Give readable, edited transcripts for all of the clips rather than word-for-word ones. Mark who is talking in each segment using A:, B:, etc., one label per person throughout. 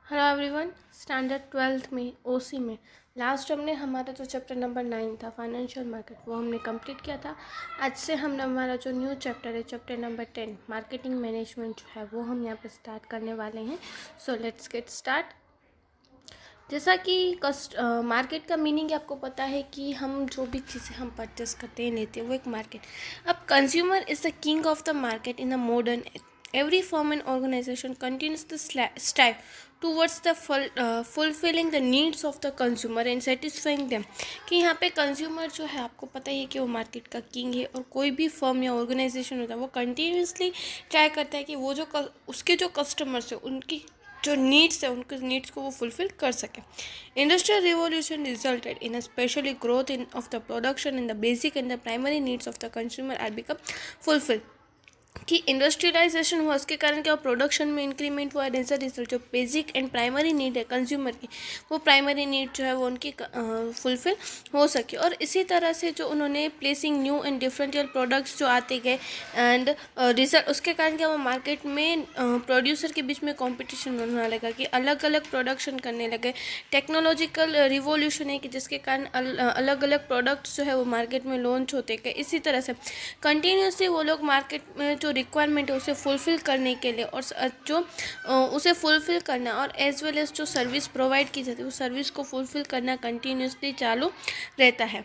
A: Hello everyone. Standard 12th में ओसी में last हमने हमारा जो चैप्टर नंबर 9 था फाइनेंशियल मार्केट वो हमने कंप्लीट किया था। आज से हम हमारा जो न्यू चैप्टर है चैप्टर नंबर 10 मार्केटिंग मैनेजमेंट जो है वो हम यहाँ पे स्टार्ट करने वाले हैं। So let's get start. जैसा कि मार्केट का मीनिंग आपको पता है कि हम जो भी चीज़ें हम परचेस करते हैं लेते हैं वो एक मार्केट। अब consumer is the king of the market in the modern every firm and organization continues to strive towards the fulfilling the needs of the consumer and satisfying them। कि यहाँ पे कंज्यूमर जो है आपको पता ही है कि वो मार्केट का किंग है और कोई भी फर्म या ऑर्गेनाइजेशन होता है वो कंटिन्यूसली ट्राई करता है कि वो जो उसके जो कस्टमर्स है उनकी जो नीड्स है उनके नीड्स को वो फुलफिल कर सके। Industrial revolution resulted in a specially growth in of the production in the basic and the primary needs of the consumer are become fulfil. कि इंडस्ट्रियलाइजेशन हुआ उसके कारण क्या प्रोडक्शन में इंक्रीमेंट हुआ एज अ रिजल्ट जो बेसिक एंड प्राइमरी नीड है consumer की वो प्राइमरी नीड जो है वो उनकी फुलफिल हो सके। और इसी तरह से जो उन्होंने placing new and differential products जो आते गए एंड रिजल्ट उसके कारण क्या वो मार्केट में प्रोड्यूसर के बीच में कॉम्पिटिशन होने लगा कि अलग अलग प्रोडक्शन करने लगे। टेक्नोलॉजिकल रिवॉल्यूशन है कि जिसके कारण अलग अलग प्रोडक्ट्स जो है वो मार्केट में लॉन्च होते गए। इसी तरह से कंटिन्यूसली वो लोग मार्केट में जो रिक्वायरमेंट है उसे फुलफ़िल करने के लिए और जो उसे फुलफ़िल करना और एज वेल एज जो सर्विस प्रोवाइड की जाती है उस सर्विस को फुलफ़िल करना कंटिन्यूसली चालू रहता है।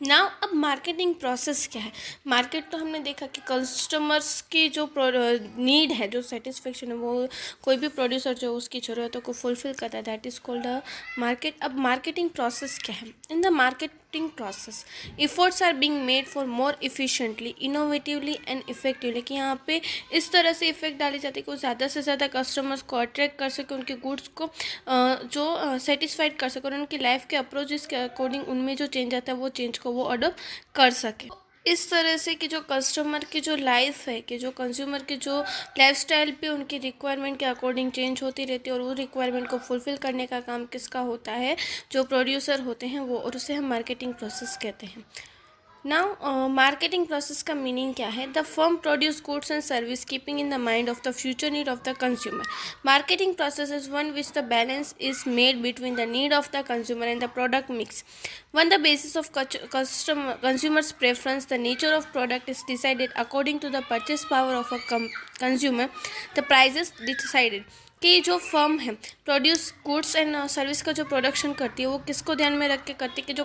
A: नाउ अब मार्केटिंग प्रोसेस क्या है। मार्केट तो हमने देखा कि कस्टमर्स की जो नीड है जो सेटिस्फेक्शन है वो कोई भी प्रोड्यूसर जो उसकी ज़रूरतों को फुलफ़िल करता है that is called a market. अब मार्केटिंग प्रोसेस क्या है। In the marketing process efforts are being made for more efficiently innovatively and effectively कि यहाँ पे इस तरह से इफेक्ट डाली जाती है कि वो ज़्यादा से ज़्यादा कस्टमर्स को अट्रैक्ट कर सके उनके गुड्स को जो सेटिस्फाइड कर सके और उनकी लाइफ के अप्रोचेस के अकॉर्डिंग उनमें जो चेंज आता है वो चेंज को वो अडोप्ट कर सके। इस तरह से कि जो कस्टमर की जो लाइफ है कि जो कंज्यूमर की जो लाइफस्टाइल पे उनकी रिक्वायरमेंट के अकॉर्डिंग चेंज होती रहती है और वो रिक्वायरमेंट को फुलफ़िल करने का काम किसका होता है जो प्रोड्यूसर होते हैं वो और उसे हम मार्केटिंग प्रोसेस कहते हैं। नाउ मार्केटिंग प्रोसेस का मीनिंग क्या है। The firm produce goods and service keeping in the mind of the future need of the consumer. Marketing process is one which the balance is made between the need of the consumer and the product mix. When the basis of consumers' preference, the nature of product is decided according to the purchase power of a consumer, the price is decided। कि जो firm है produce goods and service का जो production करती है वो किसको ध्यान में रख के करती है कि जो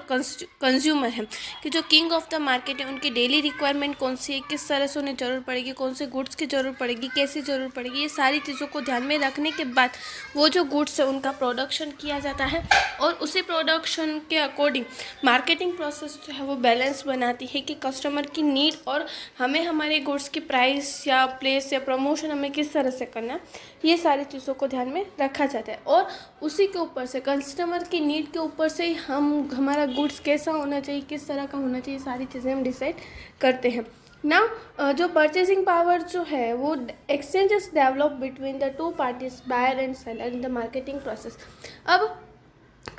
A: कंज्यूमर है कि जो किंग ऑफ द मार्केट है उनकी डेली रिक्वायरमेंट कौन सी है, किस तरह से उन्हें ज़रूरत पड़ेगी, कौन से गुड्स की ज़रूरत पड़ेगी, कैसी ज़रूरत पड़ेगी, ये सारी चीज़ों को ध्यान में रखने के बाद वो जो गुड्स है उनका प्रोडक्शन किया जाता है और उसी प्रोडक्शन के अकॉर्डिंग मार्केटिंग प्रोसेस जो है वो बैलेंस बनाती है कि कस्टमर की नीड और हमें हमारे गुड्स की प्राइस या प्लेस या प्रमोशन हमें किस तरह से करना है ये सारी चीज़ों को ध्यान में रखा जाता है। और उसी के ऊपर से कस्टमर की नीड के ऊपर से ही हमारा गुड्स कैसा होना चाहिए किस तरह का होना चाहिए सारी चीज़ें हम डिसाइड करते हैं। ना जो परचेसिंग पावर जो है वो exchanges develop between the two parties buyer and seller in the marketing process. अब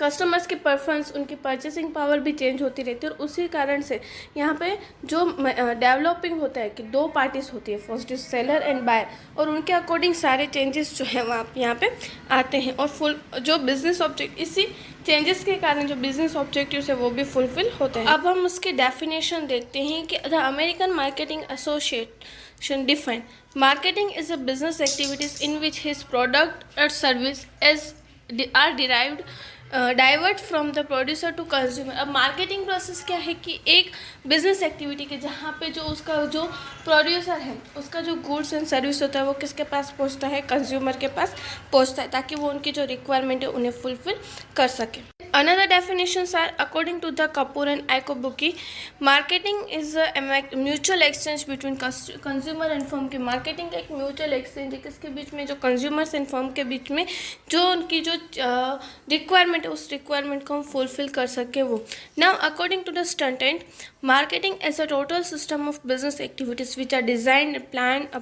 A: कस्टमर्स की प्रेफरेंस उनकी परचेसिंग पावर भी चेंज होती रहती है और उसी कारण से यहाँ पे जो डेवलपिंग होता है कि दो पार्टीज होती है first is seller and buyer और उनके अकॉर्डिंग सारे चेंजेस जो है वहाँ यहाँ पे आते हैं और फुल जो बिजनेस ऑब्जेक्ट इसी चेंजेस के कारण जो बिजनेस ऑब्जेक्टिव्स है वो भी फुलफिल होते हैं। अब हम उसकी डेफिनेशन देखते हैं कि the American marketing association define marketing is a business activities in which his product और service as are derived divert from the producer to consumer. अब मार्केटिंग प्रोसेस क्या है कि एक बिजनेस एक्टिविटी के जहाँ पे जो उसका जो प्रोड्यूसर है उसका जो गुड्स एंड सर्विस होता है वो किसके पास पहुँचता है कंज्यूमर के पास पहुँचता है ताकि वो उनकी जो रिक्वायरमेंट है उन्हें फुलफिल कर सके। Another definitions are according to the Kapoor and Ikobuki, marketing is a mutual exchange between consumer and firm की marketing एक mutual exchange है किसके बीच में जो consumers and firm के बीच में जो उनकी जो requirement है उस requirement को हम fulfill कर सके वो। Now according to the Stuntent, marketing is a total system of business activities which are designed, planned,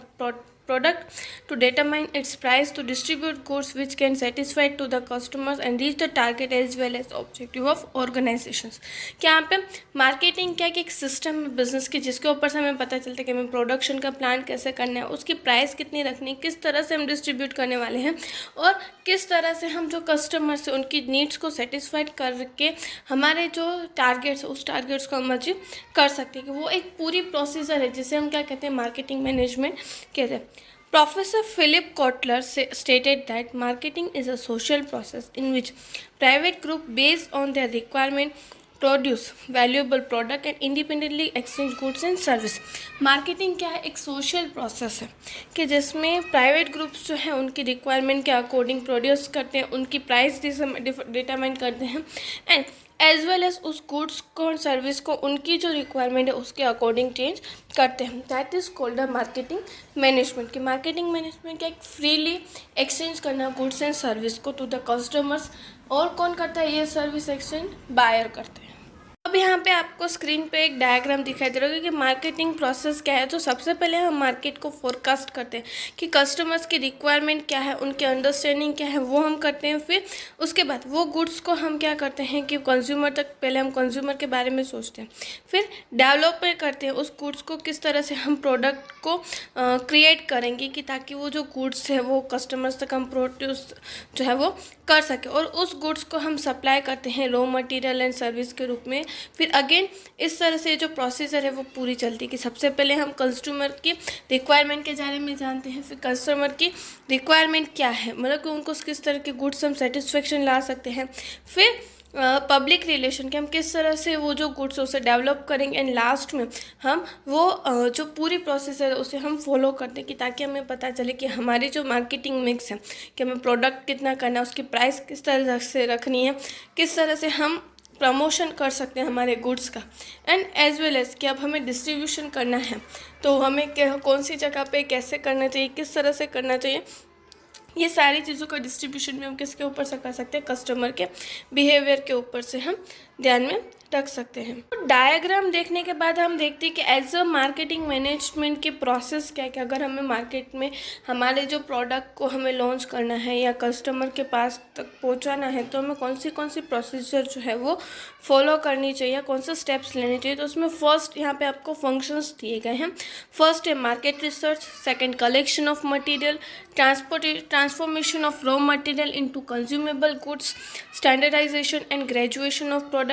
A: product, to determine its price, to distribute goods which can satisfy to the customers and reach the target as well as objective of organizations। क्या यहाँ पे marketing क्या कि एक system है business की जिसके ऊपर से हमें पता चलता है कि हमें प्रोडक्शन का प्लान कैसे करना है, उसकी प्राइस कितनी रखनी है, किस तरह से हम डिस्ट्रीब्यूट करने वाले हैं और किस तरह से हम जो कस्टमर्स हैं उनकी नीड्स को सेटिस्फाइड करके हमारे जो टारगेट्स उस टारगेट्स को हम अचीव कर सकते हैं। कि वो एक पूरी प्रोसीजर है जिसे हम क्या कहते हैं, मार्केटिंग मैनेजमेंट कहते हैं। Professor Philip Kotler stated that marketing is a social process in which private group based on their requirement produce valuable product and independently exchange goods and service. Marketing क्या है, एक सोशल प्रोसेस है कि जिसमें private groups जो हैं उनकी requirement के अकॉर्डिंग प्रोड्यूस करते हैं, उनकी प्राइस डिटरमाइन करते हैं एंड एज वेल एज उस गुड्स को और सर्विस को उनकी जो रिक्वायरमेंट है उसके अकॉर्डिंग चेंज करते हैं। That is called a marketing management. कि मार्केटिंग मैनेजमेंट क्या, एक फ्रीली एक्सचेंज करना गुड्स एंड सर्विस को टू द कस्टमर्स। और कौन करता है ये सर्विस एक्सचेंज? बायर करते हैं। अब यहाँ पे आपको स्क्रीन पे एक डायग्राम दिखाई दे रहा है कि मार्केटिंग प्रोसेस क्या है। तो सबसे पहले हम मार्केट को फोरकास्ट करते हैं कि कस्टमर्स की रिक्वायरमेंट क्या है, उनकी अंडरस्टैंडिंग क्या है, वो हम करते हैं। फिर उसके बाद वो गुड्स को हम क्या करते हैं कि कंज्यूमर तक, पहले हम कंज्यूमर के बारे में सोचते हैं, फिर डेवलपमेंट करते हैं उस गुड्स को, किस तरह से हम प्रोडक्ट को क्रिएट करेंगे कि ताकि वो जो गुड्स है वो कस्टमर्स तक हम प्रोड्यूस जो है वो कर सके। और उस गुड्स को हम सप्लाई करते हैं रॉ मटेरियल एंड सर्विस के रूप में। फिर अगेन इस तरह से जो प्रोसीजर है वो पूरी चलती है कि सबसे पहले हम कस्टमर की रिक्वायरमेंट के बारे में जानते हैं, फिर कस्टमर की रिक्वायरमेंट क्या है, मतलब कि उनको किस तरह के गुड्स हम सेटिस्फेक्शन ला सकते हैं। फिर पब्लिक रिलेशन कि हम किस तरह से वो जो गुड्स उसे डेवलप करेंगे एंड लास्ट में हम वो जो पूरी प्रोसेस है उसे हम फॉलो करते हैं कि ताकि हमें पता चले कि हमारी जो मार्केटिंग मिक्स है कि हमें प्रोडक्ट कितना करना है, उसकी प्राइस किस तरह से रखनी है, किस तरह से हम प्रमोशन कर सकते हैं हमारे गुड्स का एंड एज वेल एज कि अब हमें डिस्ट्रीब्यूशन करना है तो हमें कौन सी जगह पे कैसे करना चाहिए, किस तरह से करना चाहिए। ये सारी चीज़ों का डिस्ट्रीब्यूशन भी हम किसके ऊपर से कर सकते हैं, कस्टमर के बिहेवियर के ऊपर से हम ध्यान में रख सकते हैं। तो डायग्राम देखने के बाद हम देखते हैं कि एज अ मार्केटिंग मैनेजमेंट की प्रोसेस क्या है कि अगर हमें मार्केट में हमारे जो प्रोडक्ट को हमें लॉन्च करना है या कस्टमर के पास तक पहुंचाना है तो हमें कौन सी प्रोसीजर जो है वो फॉलो करनी चाहिए, कौन से स्टेप्स लेने चाहिए। तो उसमें फर्स्ट यहाँ पे आपको फंक्शंस दिए गए हैं। फर्स्ट है market research, second collection of material, transformation of raw material into consumable goods, standardization and graduation of product,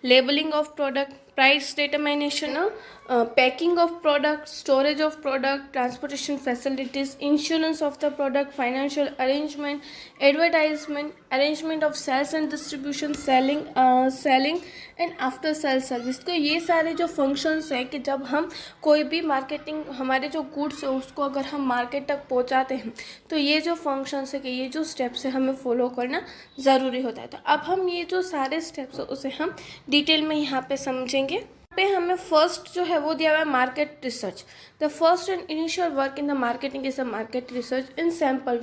A: labelling of product, price determination, packing of product, storage of product, transportation facilities, insurance of the product, financial arrangement, advertisement, arrangement of sales and distribution, selling and after sale service. तो ये सारे जो functions हैं कि जब हम कोई भी मार्केटिंग हमारे जो गुड्स है उसको अगर हम मार्केट तक पहुंचाते हैं तो ये जो फंक्शंस है कि ये जो स्टेप्स है हमें फॉलो करना ज़रूरी होता है। तो अब हम ये जो सारे स्टेप्स है उसे हम डिटेल में यहाँ पे समझेंगे। पे हमें फर्स्ट जो है वो दिया हुआ है market research. The first and initial work in the marketing is the market research. In simple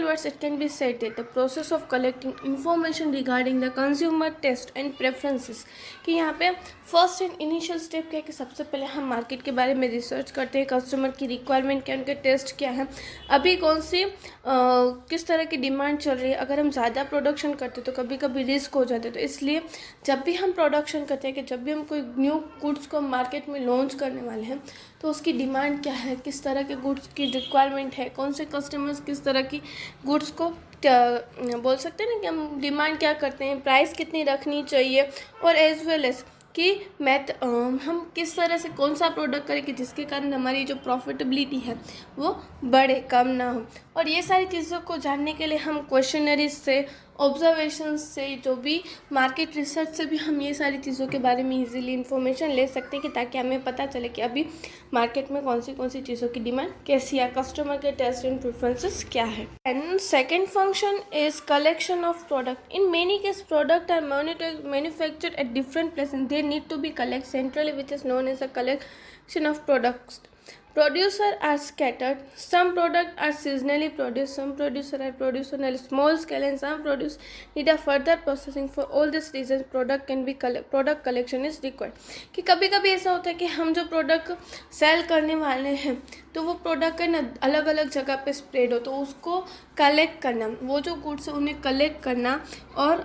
A: words it can be said that the process of collecting information regarding the consumer taste and preferences. कि यहाँ पे first and initial step क्या है कि सबसे पहले हम market के बारे में रिसर्च करते हैं, कस्टमर की रिक्वायरमेंट क्या है, उनके टेस्ट क्या है, अभी कौन सी किस तरह की डिमांड चल रही है। अगर हम ज़्यादा प्रोडक्शन करते तो कभी कभी रिस्क हो जाते, तो इसलिए जब भी हम प्रोडक्शन करते हैं कि जब भी हम कोई न्यू गुड्स को मार्केट में लॉन्च करने वाले हैं तो उसकी डिमांड क्या है, किस तरह के गुड्स की रिक्वायरमेंट है, कौन से कस्टमर्स किस तरह की गुड्स को बोल सकते हैं ना कि हम डिमांड क्या करते हैं, प्राइस कितनी रखनी चाहिए, और एज वेल एज कि हम किस तरह से कौन सा प्रोडक्ट करें कि जिसके कारण हमारी जो प्रॉफिटेबिलिटी है वो बढ़े, कम ना हो। और ये सारी चीज़ों को जानने के लिए हम क्वेश्चनरीज से, ऑब्जर्वेशन से, जो भी मार्केट रिसर्च से भी हम ये सारी चीज़ों के बारे में इजीली इन्फॉर्मेशन ले सकते हैं कि ताकि हमें पता चले कि अभी मार्केट में कौन सी चीज़ों की डिमांड कैसी है, कस्टमर के टेस्ट एंड प्रेफरेंसेस क्या है। And second function is collection of product. In many case product are manufactured at different places, they need to be collected centrally which is known as a collection of products. Producer are scattered. Some products are seasonally produced. Some producer are produced on a small scale, and some produce need a further processing. For all these reasons, product collection is required. कि कभी कभी ऐसा होता है कि हम जो product cell करने वाले हैं तो वो प्रोडक्ट है ना अलग अलग जगह पे स्प्रेड हो, तो उसको कलेक्ट करना, वो जो गुड्स है उन्हें कलेक्ट करना, और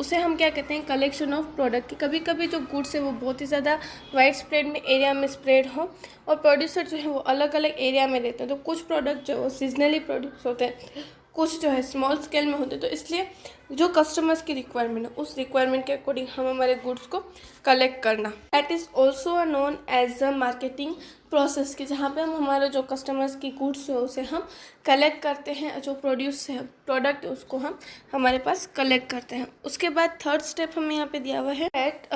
A: उसे हम क्या कहते हैं, कलेक्शन ऑफ प्रोडक्ट। कि कभी कभी जो गुड्स है वो बहुत ही ज़्यादा वाइड स्प्रेड में एरिया में स्प्रेड हो, और प्रोड्यूसर जो है वो अलग अलग एरिया में रहते हैं। तो कुछ प्रोडक्ट जो है वो सीजनली प्रोड्यूस होते हैं, कुछ जो है स्मॉल स्केल में होते हैं। तो इसलिए जो कस्टमर्स की रिक्वायरमेंट है उस रिक्वायरमेंट के अकॉर्डिंग हम हमारे गुड्स को कलेक्ट करना, that is also known as a marketing process. की जहाँ पे हम हमारे जो कस्टमर्स की गुड्स है उसे हम कलेक्ट करते हैं, जो प्रोड्यूस है प्रोडक्ट है उसको हम हमारे पास कलेक्ट करते हैं। उसके बाद थर्ड स्टेप हमें यहाँ पे दिया हुआ है at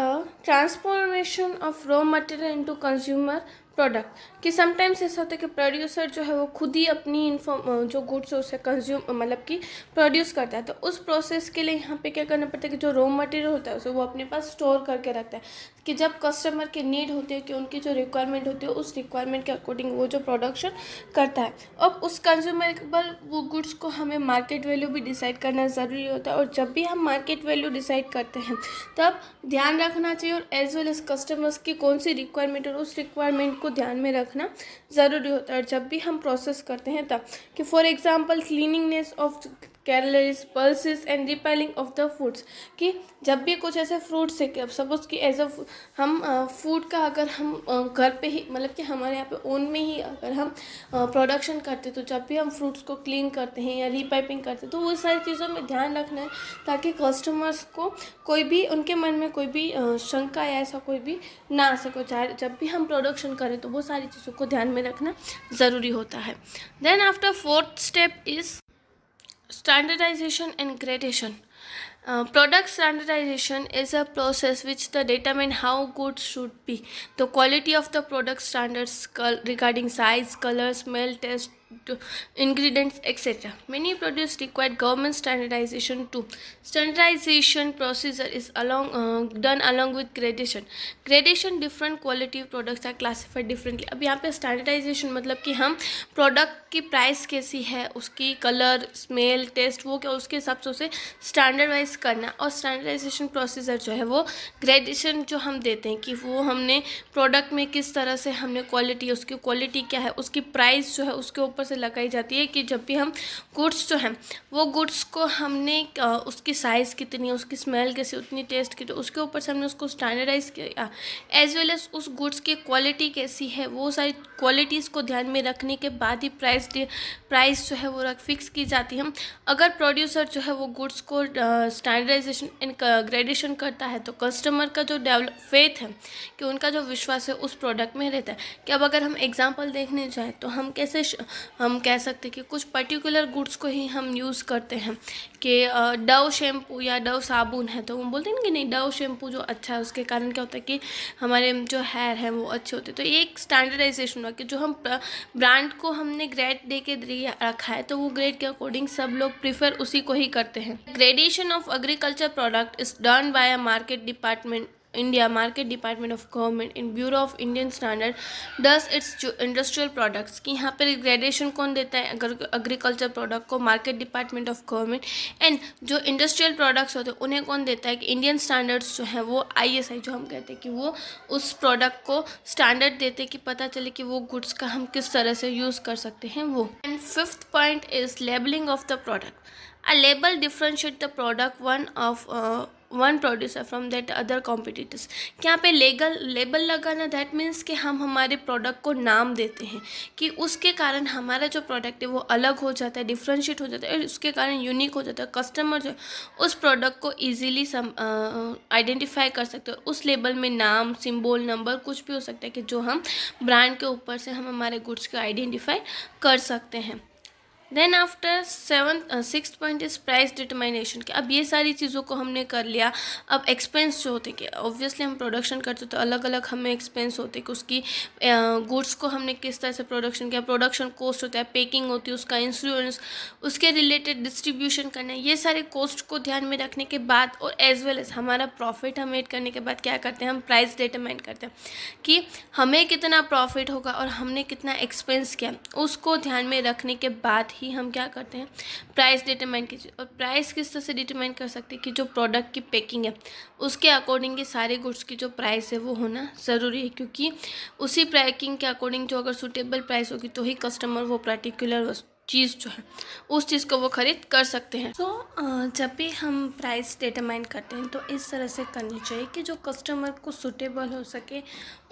A: transformation of raw material into consumer product. कि समटाइम्स ऐसा होता है कि प्रोड्यूसर जो है वो खुद ही अपनी जो गुड्स है उसे कंज्यूम मतलब कि प्रोड्यूस करता है। तो उस प्रोसेस के लिए यहाँ पे क्या करना पड़ता है कि जो रॉ मटेरियल होता है उसे वो अपने पास स्टोर करके रखता है, कि जब कस्टमर की नीड होती है कि उनकी जो रिक्वायरमेंट होती है उस रिक्वायरमेंट के अकॉर्डिंग वो जो प्रोडक्शन करता है। अब उस कंज्यूमेबल वो गुड्स को हमें मार्केट वैल्यू भी डिसाइड करना ज़रूरी होता है, और जब भी हम मार्केट वैल्यू डिसाइड करते हैं तब ध्यान रखना चाहिए, और एज वेल एज कस्टमर्स की कौन सी रिक्वायरमेंट है उस रिक्वायरमेंट को ध्यान में रखना ज़रूरी होता है। और जब भी हम प्रोसेस करते हैं तब, कि for example cleaningness of calories, pulses and repelling of the foods. कि जब भी कुछ ऐसे फ्रूट्स है कि अब सपोज कि एज अ हम फूड का अगर हम घर पे ही मतलब कि हमारे यहाँ पे ओन में ही अगर हम प्रोडक्शन करते, तो जब भी हम फ्रूट्स को क्लीन करते हैं या रीपाइपिंग करते हैं तो वो सारी चीज़ों में ध्यान रखना है, ताकि कस्टमर्स को कोई भी उनके मन में कोई भी शंका या ऐसा कोई भी ना आ सके। जब भी हम प्रोडक्शन करें तो वो सारी चीज़ों को ध्यान में रखना ज़रूरी होता है। Then after fourth step is standardization and gradation. Product standardization is a process which determine how goods should be. The quality of the product standards regarding size, color, smell, taste, ingredients, etc. Many products require government standardization too. Standardization procedure is done along with gradation. Gradation, different quality products are classified differently. अब यहाँ पे standardization मतलब कि हम product की price कैसी है, उसकी कलर, स्मेल, टेस्ट, वो क्या उसके हिसाब से उसे स्टैंडर्ड वाइज करना। और स्टैंडर्डाइजेशन प्रोसीजर जो है वो ग्रेडेशन जो हम देते हैं कि वो हमने प्रोडक्ट में किस तरह से हमने क्वालिटी, उसकी क्वालिटी क्या है, उसकी प्राइस जो है उसके ऊपर से लगाई जाती है। कि जब भी हम गुड्स जो हैं वो गुड्स को हमने उसकी साइज़ कितनी है, उसकी स्मेल कैसी, उतनी टेस्ट की, तो उसके ऊपर से हमने उसको स्टैंडर्डाइज किया, एज वेल एज उस गुड्स की क्वालिटी कैसी है, वो सारी क्वालिटीज़ को ध्यान में रखने के बाद ही प्राइस जो है वो फिक्स की जाती है। अगर प्रोड्यूसर जो है वो गुड्स को स्टैंडर्डाइजेशन एंड ग्रेडेशन करता है तो कस्टमर का जो फेथ है कि उनका जो विश्वास है उस प्रोडक्ट में रहता है। कि अब अगर हम एग्जांपल देखने जाएँ तो हम हम कह सकते हैं कि कुछ पर्टिकुलर गुड्स को ही हम यूज़ करते हैं, कि डव शैम्पू या डव साबुन है तो हम बोलते हैं ना कि नहीं डव शैम्पू जो अच्छा है उसके कारण क्या होता है कि हमारे जो हेयर हैं वो अच्छे होते हैं। तो ये एक स्टैंडर्डाइजेशन हुआ कि जो हम ब्रांड को हमने ग्रेड दे के रखा है तो वो ग्रेड के अकॉर्डिंग सब लोग प्रीफर उसी को ही करते हैं। Gradation of agriculture product is done by a market department India Market Department of Government in Bureau of Indian Standard does its industrial products। कि यहाँ पर ग्रेडेशन कौन देता है एग्रीकल्चर प्रोडक्ट को, market department of government. And जो industrial products होते हैं उन्हें कौन देता है कि इंडियन स्टैंडर्ड्स जो है वो ISI जो हम कहते हैं कि वो उस प्रोडक्ट को स्टैंडर्ड देते हैं कि पता चले कि वो गुड्स का हम किस तरह से यूज़ कर सकते हैं वो। And fifth point is labelling of the product. A label differentiate the product one producer from that other competitors। कि यहाँ पे लेबल लगाना दैट मीन्स कि हम हमारे प्रोडक्ट को नाम देते हैं कि उसके कारण हमारा जो प्रोडक्ट है वो अलग हो जाता है, डिफ्रेंशिएट हो जाता है और उसके कारण यूनिक हो जाता है। कस्टमर जो उस प्रोडक्ट को ईजिली आइडेंटिफाई कर सकते हैं। उस लेबल में नाम, सिंबल, नंबर कुछ भी हो सकता है कि जो हम ब्रांड के ऊपर से हम हमारे गुड्स को आइडेंटिफाई कर सकते हैं। Then after sixth point is price determination. कि अब ये सारी चीज़ों को हमने कर लिया। अब एक्सपेंस जो होते कि ऑब्वियसली हम प्रोडक्शन करते तो अलग अलग हमें एक्सपेंस होते कि उसकी गुड्स को हमने किस तरह से प्रोडक्शन किया, प्रोडक्शन कॉस्ट होता है, पेकिंग होती है, उसका इंश्योरेंस, उसके रिलेटेड डिस्ट्रीब्यूशन करना है। ये सारे कॉस्ट को ध्यान में रखने के बाद और एज वेल एज हमारा प्रॉफिट हम ऐड करने के बाद क्या करते हैं, हम प्राइस डिटरमाइन करते हैं कि हमें कितना प्रॉफिट होगा और हमने कितना एक्सपेंस किया। उसको ध्यान में रखने के बाद ही हम क्या करते हैं, प्राइस डिटरमाइन कीजिए। और प्राइस किस तरह से डिटरमाइन कर सकते हैं कि जो प्रोडक्ट की पैकिंग है उसके अकॉर्डिंग ये सारे गुड्स की जो प्राइस है वो होना ज़रूरी है, क्योंकि उसी पैकिंग के अकॉर्डिंग जो अगर सूटेबल प्राइस होगी तो ही कस्टमर वो पर्टिकुलर चीज़ जो है उस चीज़ को वो खरीद कर सकते हैं। तो जब भी हम प्राइस डिटरमाइन करते हैं तो इस तरह से करनी चाहिए कि जो कस्टमर को सूटेबल हो सके,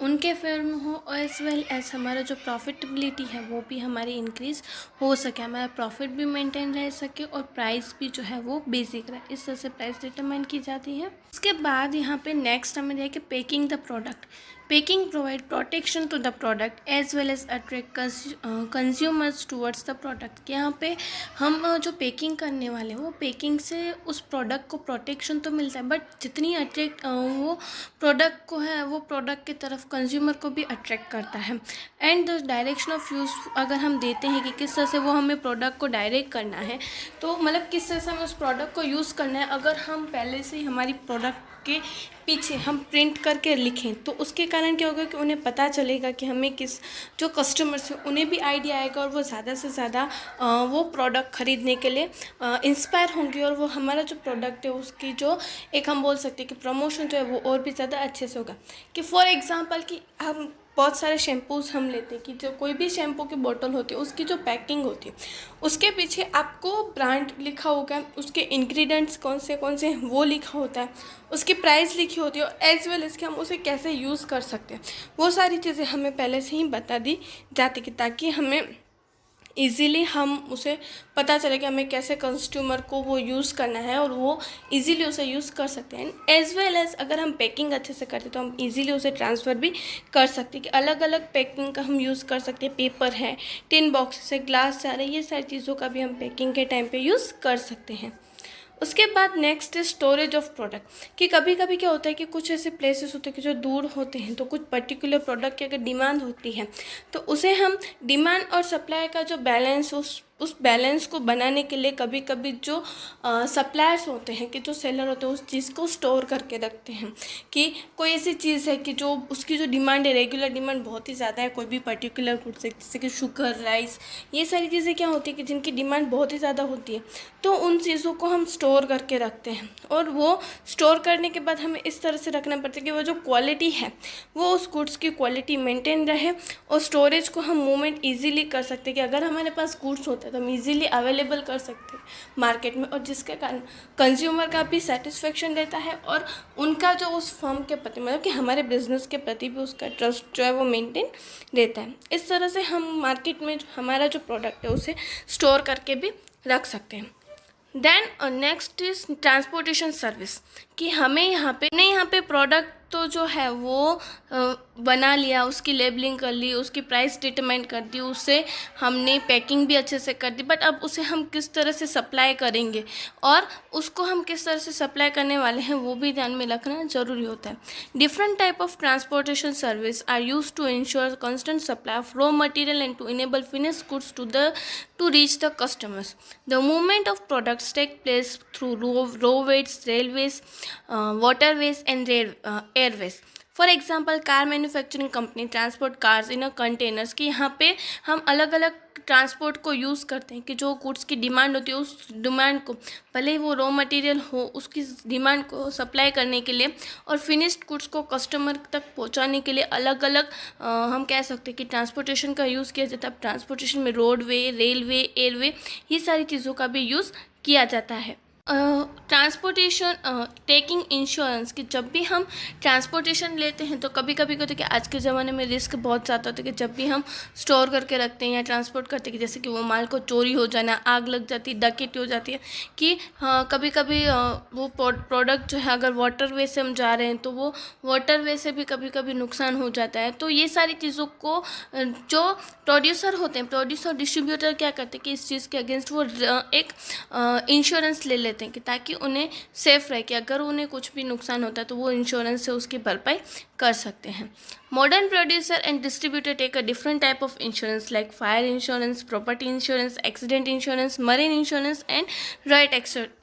A: उनके फेवर में हो, और एज वेल एज हमारा जो प्रॉफिटेबिलिटी है वो भी हमारी इंक्रीज़ हो सके, हमारा प्रॉफिट भी मेंटेन रह सके और प्राइस भी जो है वो बेसिक रहे। इस तरह से प्राइस डिटरमाइन की जाती है। उसके बाद यहाँ पे नेक्स्ट हमें दिया कि packing the product. Packing provide protection to the product as well as attract consumers towards the product. यहाँ पे हम जो पेकिंग करने वाले हैं वो पेकिंग से उस प्रोडक्ट को प्रोटेक्शन तो मिलता है, बट जितनी अट्रैक्ट वो प्रोडक्ट को है वो प्रोडक्ट की तरफ कंज्यूमर को भी अट्रैक्ट करता है। And the direction of use अगर हम देते हैं कि किस तरह से वो हमें प्रोडक्ट को डायरेक्ट करना है, तो मतलब किस तरह से हमें उस प्रोडक्ट को यूज़ करना है। अगर हम पहले से ही हमारी प्रोडक्ट के पीछे हम प्रिंट करके लिखें तो उसके कारण क्या होगा कि उन्हें पता चलेगा कि हमें किस, जो कस्टमर्स हैं उन्हें भी आइडिया आएगा और वो ज़्यादा से ज़्यादा वो प्रोडक्ट ख़रीदने के लिए इंस्पायर होंगे, और वो हमारा जो प्रोडक्ट है उसकी जो एक हम बोल सकते हैं कि प्रमोशन जो है वो और भी ज़्यादा अच्छे से होगा। कि फॉर एग्ज़ाम्पल कि हम बहुत सारे शैम्पूज़ हम लेते हैं कि जो कोई भी शैम्पू की बोतल होती है उसकी जो पैकिंग होती है उसके पीछे आपको ब्रांड लिखा होगा, उसके इंग्रेडिएंट्स कौन से हैं वो लिखा होता है, उसकी प्राइस लिखी होती है, और एज वेल एज कि हम उसे कैसे यूज़ कर सकते हैं वो सारी चीज़ें हमें पहले से ही बता दी जाती कि ताकि हमें इजीली हम उसे पता चले कि हमें कैसे कंज्यूमर को वो यूज़ करना है और वो इजीली उसे यूज़ कर सकते हैं। एज वेल एज अगर हम पैकिंग अच्छे से करते हैं तो हम इजीली उसे ट्रांसफ़र भी कर सकते हैं कि अलग अलग पैकिंग का हम यूज़ कर सकते हैं। पेपर है, टिन बॉक्सेस है, ग्लास जार है, ये सारी चीज़ों का भी हम पैकिंग के टाइम पे यूज़ कर सकते हैं। उसके बाद नेक्स्ट है स्टोरेज ऑफ प्रोडक्ट। कि कभी कभी क्या होता है कि कुछ ऐसे प्लेसेस होते हैं कि जो दूर होते हैं, तो कुछ पर्टिकुलर प्रोडक्ट की अगर डिमांड होती है तो उसे हम डिमांड और सप्लाई का जो बैलेंस उस बैलेंस को बनाने के लिए कभी कभी जो सप्लायर्स होते हैं कि जो सेलर होते हैं उस चीज़ को स्टोर करके रखते हैं। कि कोई ऐसी चीज़ है कि जो उसकी जो डिमांड है, रेगुलर डिमांड बहुत ही ज़्यादा है कोई भी पर्टिकुलर गुड से, जैसे कि शुगर, राइस, ये सारी चीज़ें क्या होती है कि जिनकी डिमांड बहुत ही ज़्यादा होती है, तो उन चीज़ों को हम स्टोर करके रखते हैं। और वो स्टोर करने के बाद हमें इस तरह से रखना पड़ता है कि वो जो क्वालिटी है वो उस गुड्स की क्वालिटी मेंटेन रहे, और स्टोरेज को हम मूवमेंट ईजिली कर सकते हैं कि अगर हमारे पास गुड्स होते हैं तो हम ईजिली अवेलेबल कर सकते हैं मार्केट में, और जिसके कारण कंज्यूमर का भी सेटिस्फेक्शन रहता है और उनका जो उस फर्म के प्रति, मतलब कि हमारे बिजनेस के प्रति भी उसका ट्रस्ट जो है वो मेंटेन रहता है। इस तरह से हम मार्केट में हमारा जो प्रोडक्ट है उसे स्टोर करके भी रख सकते हैं। Then next is transportation service. कि हमें यहाँ पे प्रोडक्ट तो जो है वो बना लिया, उसकी लेबलिंग कर ली, उसकी प्राइस डिटरमाइन कर दी, उसे हमने पैकिंग भी अच्छे से कर दी, बट अब उसे हम किस तरह से सप्लाई करेंगे और उसको हम किस तरह से सप्लाई करने वाले हैं वो भी ध्यान में रखना ज़रूरी होता है। Different type of transportation service are use to ensure constant supply of raw material and to enable finished goods to reach the customers. The movement of products take place through roadways, railways, waterways and airways. For example car manufacturing company transport cars in a containers. कि यहाँ पे हम अलग अलग transport को use करते हैं कि जो गुड्स की डिमांड होती है उस डिमांड को, भले ही वो रॉ मटेरियल हो, उसकी डिमांड को सप्लाई करने के लिए और फिनिश्ड गुड्स को कस्टमर तक पहुँचाने के लिए अलग अलग हम कह सकते हैं कि ट्रांसपोर्टेशन का यूज़ किया जाता है। ट्रांसपोर्टेशन में रोडवे, रेलवे, एयरवे, ये सारी चीज़ों का भी यूज़ किया जाता है। ट्रांसपोर्टेशन टेकिंग इंश्योरेंस कि जब भी हम ट्रांसपोर्टेशन लेते हैं तो कभी कभी को तो कि आज के ज़माने में रिस्क बहुत ज़्यादा होता है कि जब भी हम स्टोर करके रखते हैं या ट्रांसपोर्ट करते हैं कि जैसे कि वो माल को चोरी हो जाना, आग लग जाती है, डकैती हो जाती है, कि हाँ कभी कभी वो प्रोडक्ट जो है अगर वाटरवे से हम जा रहे हैं तो वो वाटरवे से भी कभी कभी नुकसान हो जाता है। तो ये सारी चीज़ों को जो प्रोड्यूसर होते हैं, प्रोड्यूसर डिस्ट्रीब्यूटर क्या करते हैं कि इस चीज़ के अगेंस्ट वो एक इंश्योरेंस ले लेते हैं कि ताकि उन्हें सेफ रहे कि अगर उन्हें कुछ भी नुकसान होता है तो वो इंश्योरेंस से उसकी भरपाई कर सकते हैं। Modern producer and distributor take a different type of insurance like fire insurance, property insurance, accident insurance, marine insurance and riot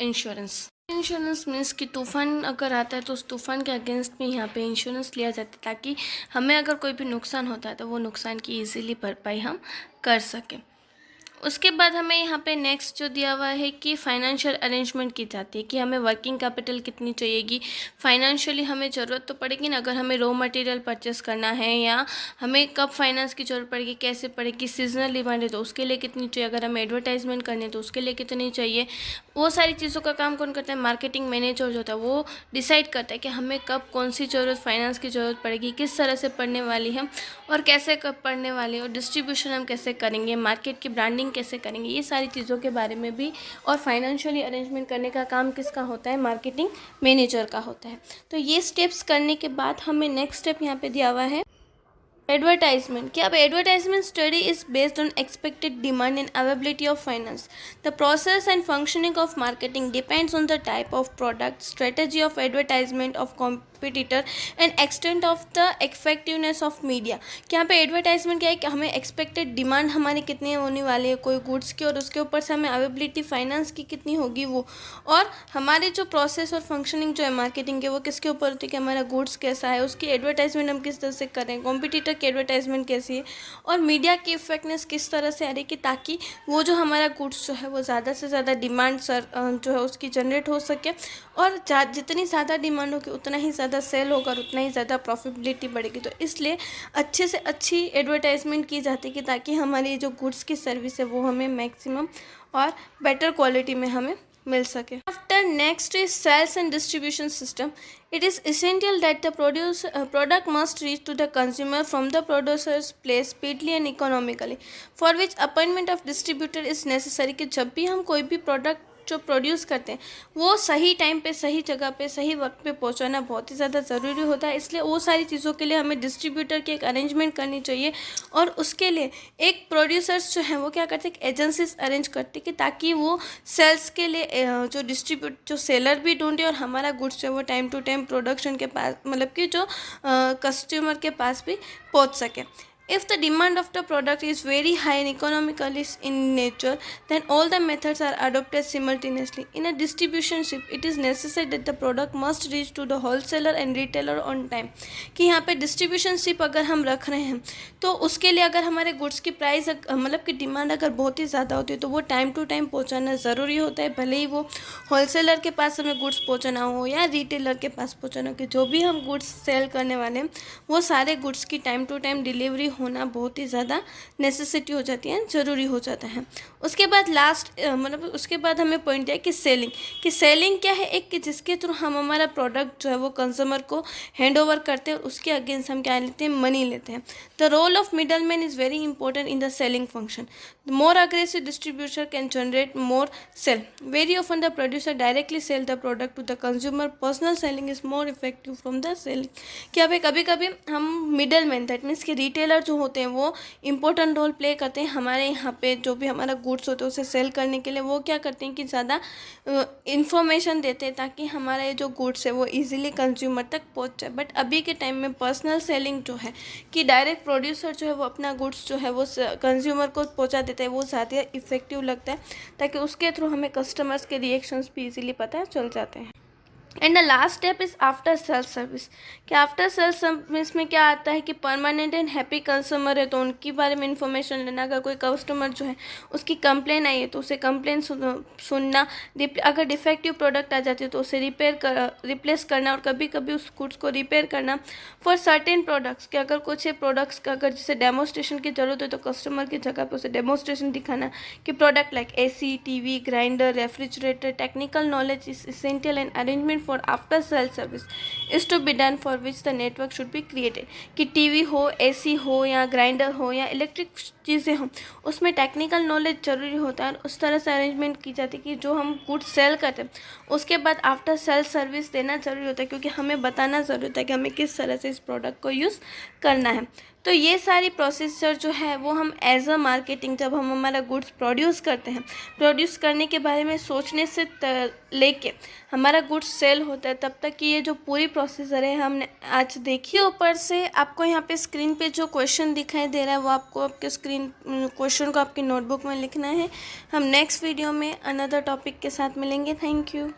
A: insurance. Insurance means कि तूफ़ान अगर आता है तो उस तूफ़ान के अगेंस्ट में यहाँ पे इंश्योरेंस लिया जाता है ताकि हमें अगर कोई भी नुकसान होता है तो वो नुकसान की इजीली भरपाई हम कर सकें। उसके बाद हमें यहाँ पे नेक्स्ट जो दिया हुआ है कि फाइनेंशियल अरेंजमेंट की जाती है कि हमें वर्किंग कैपिटल कितनी चाहिएगी, फाइनेंशियली हमें ज़रूरत तो पड़ेगी ना, अगर हमें रॉ मटेरियल परचेस करना है या हमें कब फाइनेंस की ज़रूरत पड़ेगी, कैसे पड़ेगी, सीजनल डिमांड है तो उसके लिए कितनी चाहिए, अगर हमें एडवर्टाइजमेंट करनी है तो उसके लिए कितनी चाहिए, वो सारी चीज़ों का काम कौन करता है, मार्केटिंग मैनेजर जो होता है वो डिसाइड करता है कि हमें कब कौन सी ज़रूरत फाइनेंस की ज़रूरत पड़ेगी, किस तरह से पड़ने वाली है और कैसे कब पड़ने वाली है, और डिस्ट्रीब्यूशन हम कैसे करेंगे, मार्केट की ब्रांडिंग कैसे करेंगे, ये सारी चीज़ों के बारे में भी। और फाइनेंशियली अरेंजमेंट करने का काम किसका होता है, मार्केटिंग मैनेजर का होता है। तो ये स्टेप्स करने के बाद हमें नेक्स्ट स्टेप यहाँ पे दिया हुआ है एडवर्टाइजमेंट कि अब advertisement study is based on expected demand and availability of finance. The process and functioning of marketing depends on the type of product, strategy of advertisement of competitor and extent of the effectiveness of media. कि यहाँ पे advertisement क्या है कि हमें expected demand हमारी कितनी होने वाली है कोई गुड्स की, और उसके ऊपर से हमें अवेलेबिलिटी फाइनेंस की कितनी होगी वो, और हमारे जो प्रोसेस और फंक्शनिंग जो है मार्केटिंग के वो किसके ऊपर होती है कि हमारा गुड्स कैसा है, उसकी एडवर्टाइजमेंट हम किस तरह से कर रहे हैं, कॉम्पिटिटर की एडवर्टाइजमेंट कैसी है, और मीडिया की इफेक्टनेस किस तरह से आ रही है कि ताकि वो जो हमारा गुड्स जो है वो ज़्यादा से ज़्यादा डिमांड जो है उसकी जनरेट हो सके, और जितनी ज़्यादा डिमांड होगी उतना ही ज़्यादा सेल होगा और उतना ही ज़्यादा प्रॉफिटेबिलिटी बढ़ेगी। तो इसलिए अच्छे से अच्छी एडवर्टाइजमेंट की जाती है कि ताकि हमारी जो गुड्स की सर्विस है वो हमें मैक्सिमम और बेटर क्वालिटी में हमें मिल सके। After next is sales and distribution system. It is essential that the product must reach to the consumer from the producer's place speedily and economically, for which appointment of distributor is necessary। कि जब भी हम कोई भी product जो produce करते हैं वो सही टाइम पे, सही जगह पे, सही वक्त पे पहुंचाना बहुत ही ज़्यादा ज़रूरी होता है। इसलिए वो सारी चीज़ों के लिए हमें डिस्ट्रीब्यूटर की एक अरेंजमेंट करनी चाहिए, और उसके लिए एक प्रोड्यूसर्स जो हैं वो क्या करते हैं, एक अरेंज करते हैं कि ताकि वो सेल्स के लिए जो सेलर भी ढूंढे और हमारा गुड्स जो है वो टाइम टू टाइम प्रोडक्शन के पास, मतलब कि जो कस्टमर के पास भी पहुंच सके। If the demand of the product is very high and economical in nature, then all the methods are adopted simultaneously. In a distribution ship, it is necessary that the product must reach to the wholesaler and retailer on time। कि यहाँ पे distribution ship अगर हम रख रहे हैं तो उसके लिए अगर हमारे गुड्स की प्राइस मतलब कि डिमांड अगर बहुत ही ज़्यादा होती है तो वो टाइम टू टाइम पहुँचाना ज़रूरी होता है, भले ही वो होलसेलर के पास हमें गुड्स पहुँचाना हो या रिटेलर के पास पहुँचाना हो, कि जो भी हम गुड्स सेल करने वाले हैं वो सारे गुड्स की टाइम टू टाइम डिलीवरी होना बहुत ही ज़्यादा नेसेसिटी हो जाती है, ज़रूरी हो जाता है। उसके बाद मतलब उसके बाद हमें पॉइंट दिया कि सेलिंग क्या है, एक कि जिसके थ्रू हम हमारा प्रोडक्ट जो है वो कंज्यूमर को हैंड ओवर करते हैं, उसके अगेंस्ट हम क्या लेते हैं, मनी लेते हैं। The role of middleman is very important in the selling function. The more aggressive distributor can generate more sale. Very often the producer directly sell the product to the consumer. Personal selling is more effective from the selling. क्या भाई कभी कभी हम middleman, that means कि retailer जो होते हैं वो इंपॉर्टेंट रोल प्ले करते हैं हमारे यहाँ पे जो भी हमारा गुड्स होते हैं उसे सेल करने के लिए। वो क्या करते हैं कि ज़्यादा इंफॉर्मेशन देते हैं ताकि हमारा ये जो गुड्स है वो इजीली कंज्यूमर तक पहुँच जाए। बट अभी के टाइम में पर्सनल सेलिंग जो है कि डायरेक्ट प्रोड्यूसर जो है वो अपना गुड्स जो है वो कंज्यूमर को पहुँचा देता है, वो ज़्यादा इफेक्टिव लगता है ताकि उसके थ्रू हमें कस्टमर्स के रिएक्शंस भी इजीली पता चल जाते हैं। And the last step is after sale service. कि आफ्टर सेल सर्विस में क्या आता है कि परमानेंट एंड हैप्पी कस्टमर है तो उनके बारे में इंफॉर्मेशन लेना। अगर कोई कस्टमर जो है उसकी कंप्लेन आई है तो उसे कंप्लेन सुनना। अगर डिफेक्टिव प्रोडक्ट आ जाती है तो उसे रिप्लेस करना और कभी कभी उस गुड्स को रिपेयर करना। फॉर सर्टेन प्रोडक्ट्स कि अगर कुछ प्रोडक्ट्स का अगर जिसे डेमोस्ट्रेशन की ज़रूरत है तो कस्टमर की जगह पर उसे डेमोस्ट्रेशन दिखाना कि product like AC, TV, grinder, refrigerator, technical knowledge is essential and arrangement for after sale service is to be done for which the network should be created। कि टीवी हो, AC हो या ग्राइंडर हो या electric चीज़ें हों उसमें technical knowledge ज़रूरी होता है और उस तरह से अरेंजमेंट की जाती है कि जो हम गुड्स सेल करते हैं उसके बाद आफ्टर सेल सर्विस देना ज़रूरी होता है, क्योंकि हमें बताना ज़रूरी होता है कि हमें किस तरह से इस प्रोडक्ट को यूज़ करना है। तो ये सारी प्रोसीजर जो है वो हम एज अ मार्केटिंग जब हम हमारा गुड्स प्रोड्यूस करते हैं, प्रोड्यूस करने के बारे में सोचने से लेके हमारा गुड्स सेल होता है तब तक की ये जो पूरी प्रोसीजर है हमने आज देखी। ऊपर से आपको यहाँ पे स्क्रीन पे जो क्वेश्चन दिखाई दे रहा है वो आपको आपके स्क्रीन क्वेश्चन को आपकी नोटबुक में लिखना है। हम नेक्स्ट वीडियो में अनदर टॉपिक के साथ मिलेंगे। Thank you.